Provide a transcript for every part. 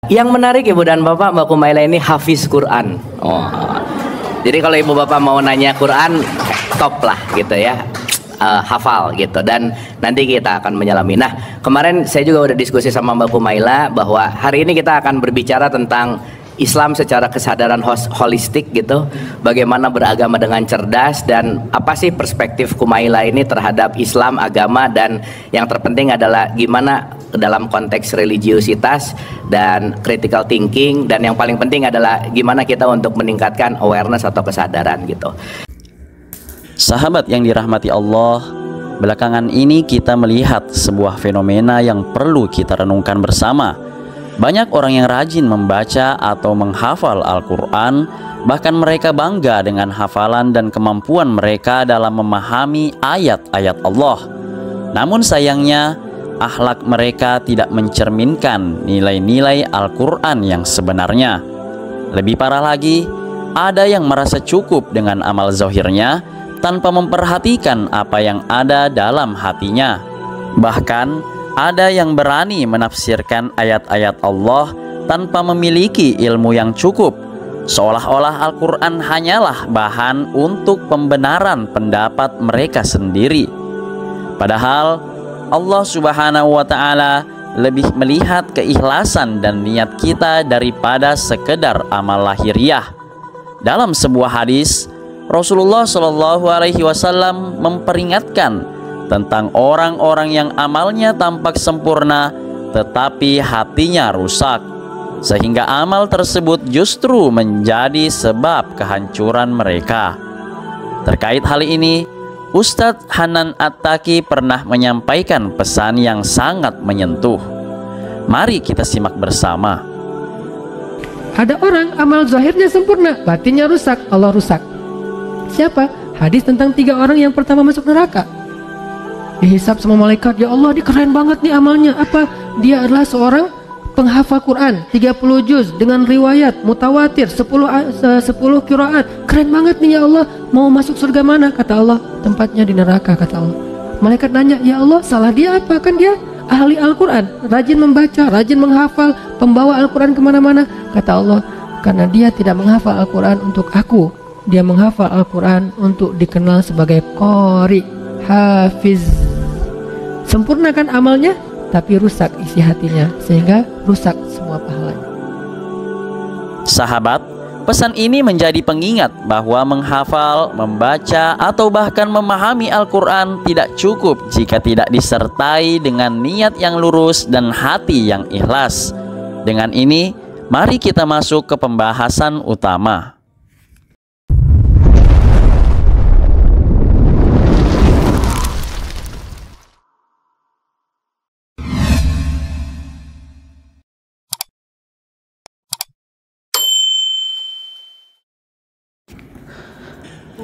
Yang menarik Ibu dan Bapak, Mbak Kumaila ini hafiz Quran. Oh. Jadi kalau Ibu Bapak mau nanya Quran, top lah gitu ya. Hafal gitu, dan nanti kita akan menyelami. Nah, kemarin saya juga udah diskusi sama Mbak Kumaila bahwa hari ini kita akan berbicara tentang Islam secara kesadaran holistik gitu, bagaimana beragama dengan cerdas, dan apa sih perspektif Kumaila ini terhadap Islam, agama, dan yang terpenting adalah gimana dalam konteks religiusitas dan critical thinking, dan yang paling penting adalah gimana kita untuk meningkatkan awareness atau kesadaran gitu. Sahabat yang dirahmati Allah, belakangan ini kita melihat sebuah fenomena yang perlu kita renungkan bersama. Banyak orang yang rajin membaca atau menghafal Al-Quran, bahkan mereka bangga dengan hafalan dan kemampuan mereka dalam memahami ayat-ayat Allah. Namun sayangnya, akhlak mereka tidak mencerminkan nilai-nilai Al-Quran yang sebenarnya. Lebih parah lagi, ada yang merasa cukup dengan amal zahirnya tanpa memperhatikan apa yang ada dalam hatinya. Bahkan ada yang berani menafsirkan ayat-ayat Allah tanpa memiliki ilmu yang cukup, seolah-olah Al-Quran hanyalah bahan untuk pembenaran pendapat mereka sendiri. Padahal Allah Subhanahu wa Ta'ala lebih melihat keikhlasan dan niat kita daripada sekedar amal lahiriah. Dalam sebuah hadis, Rasulullah Shallallahu Alaihi Wasallam memperingatkan tentang orang-orang yang amalnya tampak sempurna tetapi hatinya rusak, sehingga amal tersebut justru menjadi sebab kehancuran mereka. Terkait hal ini, Ustadz Hanan At-Taki pernah menyampaikan pesan yang sangat menyentuh. Mari kita simak bersama. Ada orang amal zahirnya sempurna, batinnya rusak, Allah rusak. Siapa? Hadis tentang 3 orang yang pertama masuk neraka. Dihisab sama malaikat, ya Allah, dia keren banget nih amalnya. Apa? Dia adalah seorang penghafal Quran 30 juz dengan riwayat mutawatir 10 qiraat. Keren banget nih ya Allah. Mau masuk surga mana? Kata Allah, tempatnya di neraka, kata Allah. Malaikat nanya, ya Allah, salah dia apa? Kan dia ahli Al-Quran, rajin membaca, rajin menghafal, pembawa Al-Quran kemana-mana. Kata Allah, karena dia tidak menghafal Al-Quran untuk aku, dia menghafal Al-Quran untuk dikenal sebagai qori, hafiz. Sempurnakan amalnya, tapi rusak isi hatinya, sehingga rusak semua pahalanya. Sahabat, pesan ini menjadi pengingat bahwa menghafal, membaca, atau bahkan memahami Al-Quran tidak cukup jika tidak disertai dengan niat yang lurus dan hati yang ikhlas. Dengan ini, mari kita masuk ke pembahasan utama.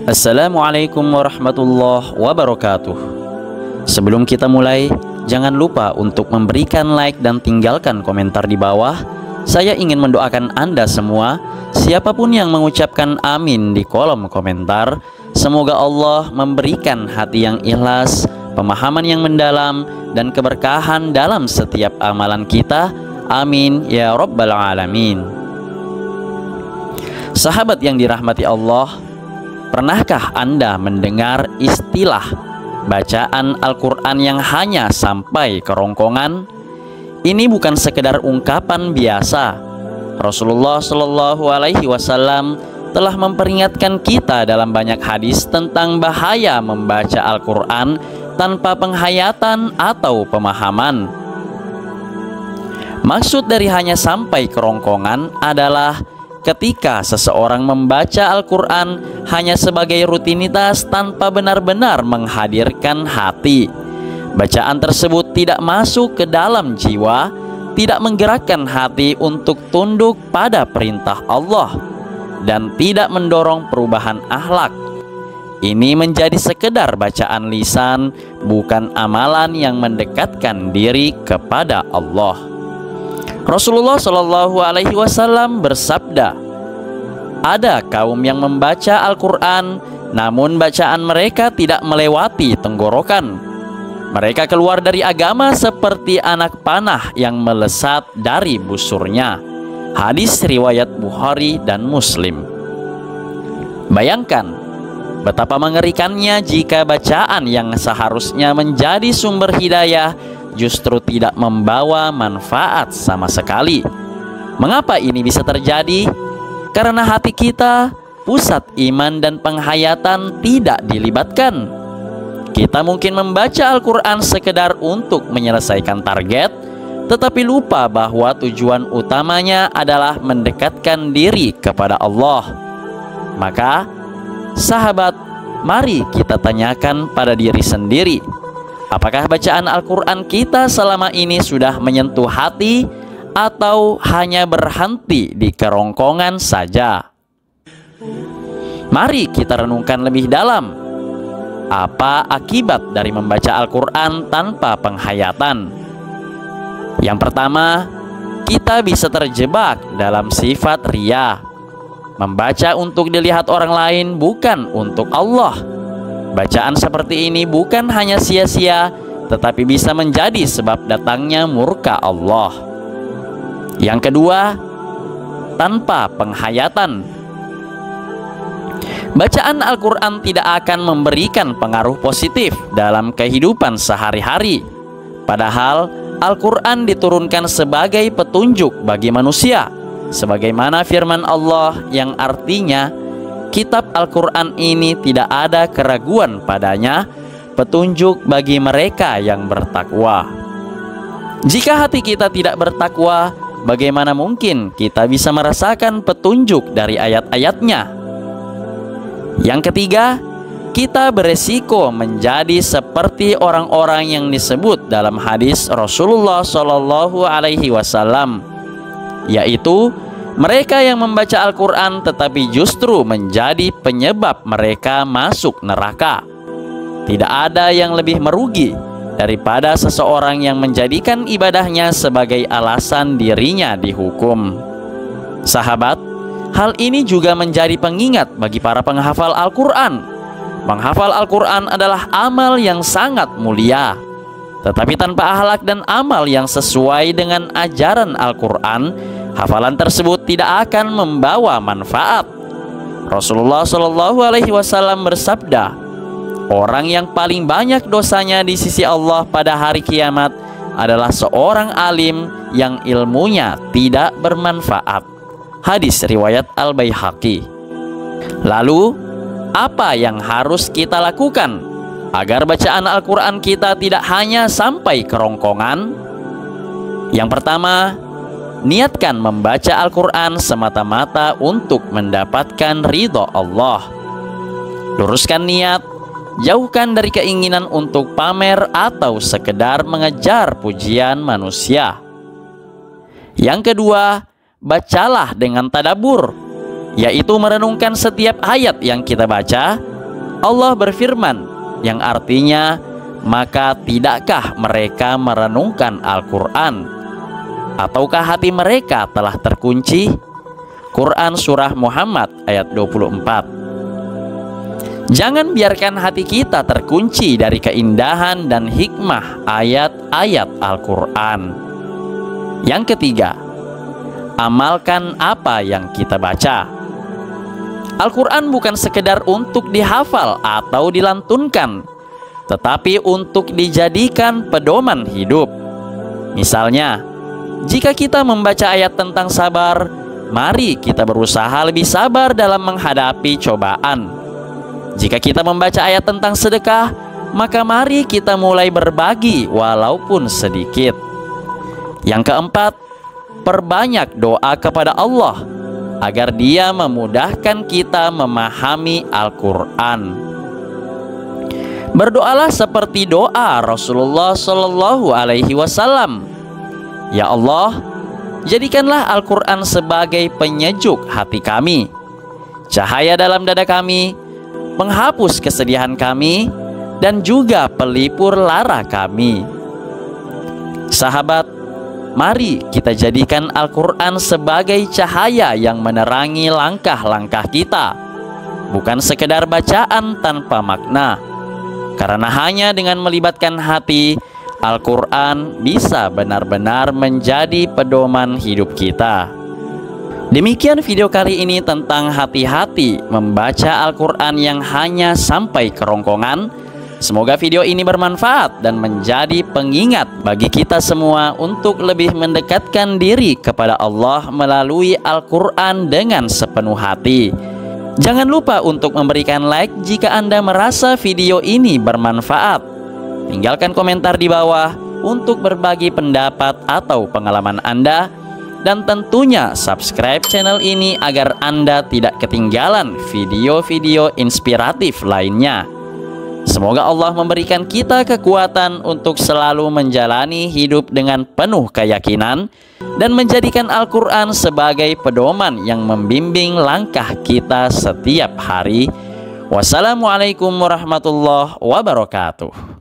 Assalamualaikum warahmatullahi wabarakatuh. Sebelum kita mulai, jangan lupa untuk memberikan like dan tinggalkan komentar di bawah. Saya ingin mendoakan Anda semua, siapapun yang mengucapkan amin di kolom komentar, semoga Allah memberikan hati yang ikhlas, pemahaman yang mendalam, dan keberkahan dalam setiap amalan kita. Amin ya rabbal alamin. Sahabat yang dirahmati Allah, pernahkah Anda mendengar istilah bacaan Al-Quran yang hanya sampai kerongkongan? Ini bukan sekedar ungkapan biasa. Rasulullah Shallallahu Alaihi Wasallam telah memperingatkan kita dalam banyak hadis tentang bahaya membaca Al-Quran tanpa penghayatan atau pemahaman. Maksud dari hanya sampai kerongkongan adalah ketika seseorang membaca Al-Quran hanya sebagai rutinitas tanpa benar-benar menghadirkan hati. Bacaan tersebut tidak masuk ke dalam jiwa, tidak menggerakkan hati untuk tunduk pada perintah Allah, dan tidak mendorong perubahan akhlak. Ini menjadi sekedar bacaan lisan, bukan amalan yang mendekatkan diri kepada Allah. Rasulullah Shallallahu Alaihi Wasallam bersabda, ada kaum yang membaca Al-Quran, namun bacaan mereka tidak melewati tenggorokan. Mereka keluar dari agama seperti anak panah yang melesat dari busurnya. Hadis riwayat Bukhari dan Muslim. Bayangkan betapa mengerikannya jika bacaan yang seharusnya menjadi sumber hidayah justru tidak membawa manfaat sama sekali. Mengapa ini bisa terjadi? Karena hati kita, pusat iman dan penghayatan tidak dilibatkan. Kita mungkin membaca Al-Quran sekedar untuk menyelesaikan target, tetapi lupa bahwa tujuan utamanya adalah mendekatkan diri kepada Allah. Maka, sahabat, mari kita tanyakan pada diri sendiri, apakah bacaan Al-Quran kita selama ini sudah menyentuh hati atau hanya berhenti di kerongkongan saja? Mari kita renungkan lebih dalam. Apa akibat dari membaca Al-Quran tanpa penghayatan? Yang pertama, kita bisa terjebak dalam sifat riya. Membaca untuk dilihat orang lain, bukan untuk Allah. Bacaan seperti ini bukan hanya sia-sia, tetapi bisa menjadi sebab datangnya murka Allah. Yang kedua, tanpa penghayatan. Bacaan Al-Quran tidak akan memberikan pengaruh positif dalam kehidupan sehari-hari. Padahal Al-Quran diturunkan sebagai petunjuk bagi manusia, sebagaimana firman Allah yang artinya, kitab Al-Quran ini tidak ada keraguan padanya, petunjuk bagi mereka yang bertakwa. Jika hati kita tidak bertakwa, bagaimana mungkin kita bisa merasakan petunjuk dari ayat-ayatnya? Yang ketiga, kita beresiko menjadi seperti orang-orang yang disebut dalam hadis Rasulullah Shallallahu Alaihi Wasallam, yaitu mereka yang membaca Al-Quran tetapi justru menjadi penyebab mereka masuk neraka. Tidak ada yang lebih merugi daripada seseorang yang menjadikan ibadahnya sebagai alasan dirinya dihukum. Sahabat, hal ini juga menjadi pengingat bagi para penghafal Al-Quran. Menghafal Al-Quran adalah amal yang sangat mulia. Tetapi tanpa akhlak dan amal yang sesuai dengan ajaran Al-Quran, hafalan tersebut tidak akan membawa manfaat. Rasulullah Shallallahu Alaihi Wasallam bersabda, orang yang paling banyak dosanya di sisi Allah pada hari kiamat adalah seorang alim yang ilmunya tidak bermanfaat. Hadis riwayat Al-Baihaqi. Lalu, apa yang harus kita lakukan agar bacaan Al-Quran kita tidak hanya sampai kerongkongan? Yang pertama, niatkan membaca Al-Quran semata-mata untuk mendapatkan ridho Allah. Luruskan niat, jauhkan dari keinginan untuk pamer atau sekedar mengejar pujian manusia. Yang kedua, bacalah dengan tadabbur, yaitu merenungkan setiap ayat yang kita baca. Allah berfirman, yang artinya, maka tidakkah mereka merenungkan Al-Quran? Ataukah hati mereka telah terkunci? Quran Surah Muhammad ayat 24. Jangan biarkan hati kita terkunci dari keindahan dan hikmah ayat-ayat Al-Quran. Yang ketiga, amalkan apa yang kita baca. Al-Quran bukan sekedar untuk dihafal atau dilantunkan, tetapi untuk dijadikan pedoman hidup. Misalnya, jika kita membaca ayat tentang sabar, mari kita berusaha lebih sabar dalam menghadapi cobaan. Jika kita membaca ayat tentang sedekah, maka mari kita mulai berbagi walaupun sedikit. Yang keempat, perbanyak doa kepada Allah agar Dia memudahkan kita memahami Al-Quran. Berdoalah seperti doa Rasulullah Shallallahu Alaihi Wasallam. Ya Allah, jadikanlah Al-Quran sebagai penyejuk hati kami, cahaya dalam dada kami, penghapus kesedihan kami, dan juga pelipur lara kami. Sahabat, mari kita jadikan Al-Quran sebagai cahaya yang menerangi langkah-langkah kita, bukan sekedar bacaan tanpa makna. Karena hanya dengan melibatkan hati, Al-Quran bisa benar-benar menjadi pedoman hidup kita. Demikian video kali ini tentang hati-hati membaca Al-Quran yang hanya sampai kerongkongan. Semoga video ini bermanfaat dan menjadi pengingat bagi kita semua untuk lebih mendekatkan diri kepada Allah melalui Al-Quran dengan sepenuh hati. Jangan lupa untuk memberikan like jika Anda merasa video ini bermanfaat. Tinggalkan komentar di bawah untuk berbagi pendapat atau pengalaman Anda. Dan tentunya subscribe channel ini agar Anda tidak ketinggalan video-video inspiratif lainnya. Semoga Allah memberikan kita kekuatan untuk selalu menjalani hidup dengan penuh keyakinan dan menjadikan Al-Quran sebagai pedoman yang membimbing langkah kita setiap hari. Wassalamualaikum warahmatullahi wabarakatuh.